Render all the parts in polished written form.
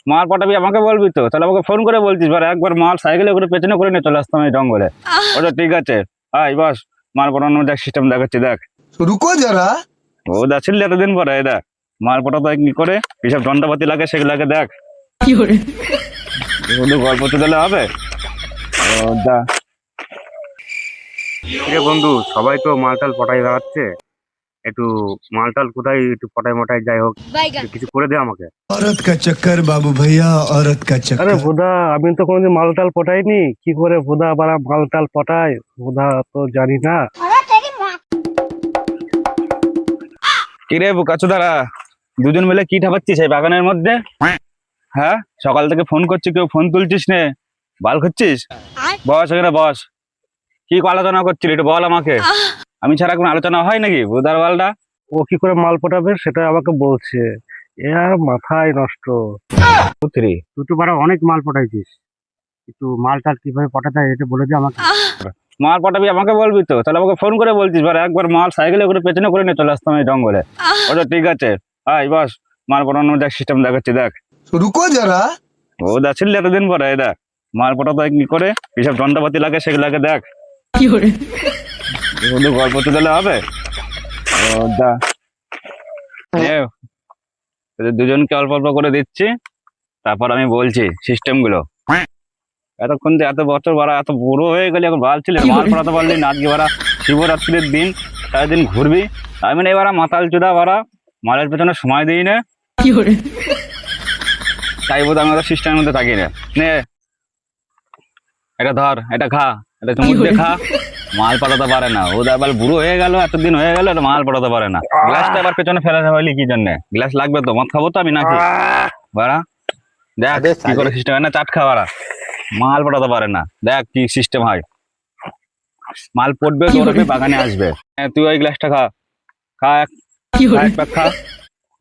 মাল পটাবি আমাকে বলবি তো, তাহলে আমাকে ফোন করে বলছিস বারে, একবার মাল সাইকেলে করে পেছনে করে নিয়ে চলে আসতাম এই জঙ্গলে। ওটা ঠিক আছে, আয় বস, মাল পটানোর দেখ সিস্টেম দেখাচ্ছি দেখ। रुको जरा। ও যাচ্ছিল এতদিন পরে, এই দেখ মাল পটাতে কি করে কিসব যন্ত্রপাতি লাগে সেগুলাকে দেখ। শুধু গল্প তো দিলে হবে? ও দা রে বন্ধু, সবাই তো মালটাল পটাই বেড়াচ্ছে, একটু মালটাল কোথায় একটু পটাই মটাই যাই হোক, একটু কিছু করে দে আমাকে। औरत का चक्कर बाबू भैया, औरत का আরে चक्कर। বোধা, আমি তো কোনোদিন মালটাল পটাইনি, কি করে বোধা আবার মালটাল পটায় বোধা তো জানি না। কিরে বুকাচুদারা, দুজন মিলে কি ঠাপাচ্ছিস এই বাগানের মধ্যে? হ্যাঁ, সকাল থেকে ফোন করছি, কেউ ফোন তুলছিস নে, বাল খাচ্ছিস? বস এখানে বস, কি আলোচনা করছিলি একটু বল আমাকে। আমি ছাড়া কোনো আলোচনা হয় নাকি বুদার বালটা? ও কি করে মাল পটাবে সেটা আমাকে বলছে, এ আর মাথায় নষ্ট। পুত্রি তুই তো বারা অনেক মাল পটাইছিস, একটু মালটাল কিভাবে পটাতে হয় এটা বলে দে আমাকে। মাল পটাবি আমাকে বলবি তো, তাহলে আমাকে ফোন করে বলছিস বারে, একবার মাল সাইকেলে করে পেছনে করে নিয়ে চলে আসতাম এই জঙ্গলে। ওটা ঠিক আছে, আয় বস, মাল পটানোর দেখ সিস্টেম দেখাচ্ছি দেখ। रुको जरा। ও যাচ্ছিল এতদিন পরে, এই দেখ মাল পটাতে কি করে কিসব যন্ত্রপাতি লাগে সেগুলাকে দেখ। শুধু গল্প তো দিলে হবে? ও দা তোদের দুজনকে অল্প অল্প করে দিচ্ছি, তারপর আমি বলছি সিস্টেম গুলো। এতক্ষণ যে এত বছর বাড়া, এত বুড়ো হয়ে গেলি, এখন বাল ছিল মাল পড়াতে পারলি না। আজকে বাড়া শিবরাত্রির দিন, সারাদিন ঘুরবি, আমি মানে এবার মাতাল চুদা বাড়া, মালের পেছনে সময় দিই না, তাই বোধ আমি সিস্টেমের মধ্যে থাকি না। নে এটা ধর, এটা খা, এটা চুমুক দিয়ে খা। মাল পড়াতে পারে না ও, এবার বুড়ো হয়ে গেল, এতদিন হয়ে গেল, এটা মাল পড়াতে পারে না। গ্লাসটা আবার পেছনে ফেলা হইলি কি জন্য? গ্লাস লাগবে তো, মদ খাবো তো আমি নাকি বাড়া? দেখ কি করে সিস্টেম হয় না, চাট খা বাড়া, মাল পড়াতে পারে না। দেখ কি সিস্টেম হয়, মাল পড়বে দৌড়বে বাগানে আসবে। হ্যাঁ, তুই ওই গ্লাসটা খা, খা এক প্যাক খা।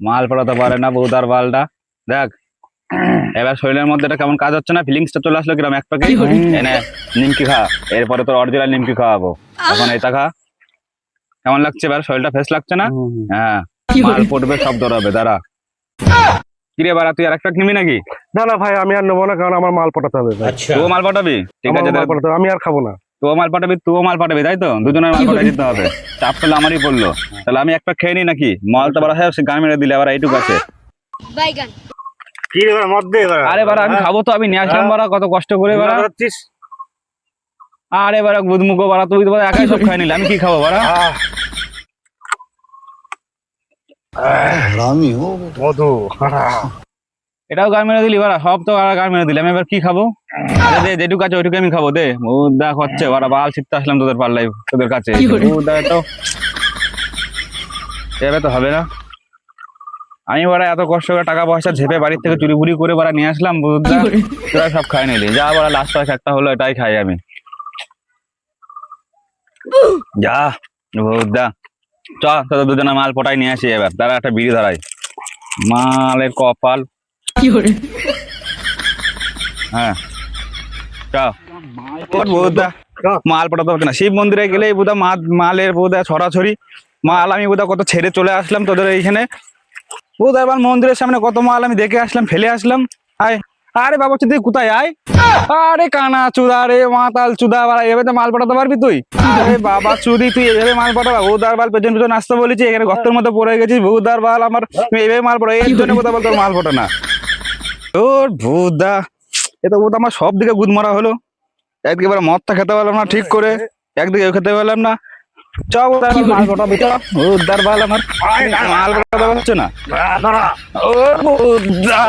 মাল পড়াতে পারে না বৌদার বালটা। দেখ এবার শরীরের মধ্যে এটা কেমন কাজ হচ্ছে না, ফিলিংসটা চলে আসলো কিরম এক প্যাকে। এনে নিমকি খা, এরপরে তোর অরিজিনাল নিমকি খাওয়াবো। এখন এটা খা, কেমন লাগছে এবার? শরীরটা ফ্রেশ লাগছে না? হ্যাঁ, মাল পড়বে সব দৌড়াবে। দাঁড়া কিরে বাড়া, তুই আর একটা নিবি নাকি? না না ভাই, আমি আর নেবো না, কারণ আমার মাল পটাতে হবে ভাই। তুইও মাল পাঠাবি? ঠিক আমার আছে, মাল পটাতে হবে, আমি আর খাবো না। তুইও মাল পাঠাবি, তুইও মাল পাঠাবি, তাই তো? দুজনের মাল পাঠাই দিতে হবে, চাপ পেলে আমারই পড়লো। তাহলে আমি একটা খেয়ে নি নাকি? মাল তো বাড়া হ্যাঁ গান মেরে দিলে আবার এইটুকু আছে। কি রে বাড়া, মদ দে বাড়া। আরে বাড়া আমি খাবো তো, আমি নিয়ে আসলাম বাড়া কত কষ্ট করে বাড়া। আরে বাড়া গুদমুখো বাড়া, তুই তো একাই সব খাই নিলে, আমি কি খাবো বাড়া? हरामी हो। মধু এটাও গান মেরে দিলি বাড়া, সব তো গান মেরে দিলি, আমি এবার কি খাবো? আরে দে, যেটুকু আছে ওইটুকু আমি খাবো, দে। ও দেখ হচ্ছে বাড়া, বাল শিখতে আসলাম তোদের পাল্লাই, তোদের কাছে। ও দেখ তো, এভাবে তো হবে না। আমি বাড়া এত কষ্ট করে টাকা পয়সা ঝেপে বাড়ির থেকে চুরি বুড়ি করে বাড়া নিয়ে আসলাম, বুঝদা তোরা সব খাই নিলি। যা বাড়া লাস্ট পাশ একটা হলো, এটাই খাই আমি। যা বুঝদা, চ তোদের দুজনে মাল পটাই নিয়ে আসি এবার। তারা একটা বিড়ি ধরাই, মালের কপাল। হ্যাঁ চ বুঝদা, মাল পটাতে পারছে না। শিব মন্দিরে গেলেই বোধা মালের বোধা ছড়াছড়ি মাল। আমি বোধা কত ছেড়ে চলে আসলাম তোদের এইখানে, বোধ এবার মন্দিরের সামনে কত মাল আমি দেখে আসলাম, ফেলে আসলাম। আয়, আরে বাবা তুই কোথায় আয়? আরে কানা চুদা রে, মাতাল চুদা বাড়া, এভাবে মাল পাঠাতে পারবি তুই? আরে বাবা চুদি, তুই এভাবে মাল পাঠাবা? ভূতার বাল পেছন পেছন আসতে বলেছি, এখানে গর্তের মধ্যে পড়ে গেছিস। ভূতার বাল আমার, তুমি এইভাবে মাল পড়া, এর জন্য কোথাও বল তোর মাল ফোটা না। তোর ভূতদা, এ তো বোধ আমার সব দিকে গুদ মারা হলো। একদিকে এবার মদটা খেতে পারলাম না ঠিক করে, একদিকে খেতে পারলাম না। চ মাল পটাবি, চ। ভূতদার বাল আমার, মাল পটাতে পারছে না। ও ভূতদা।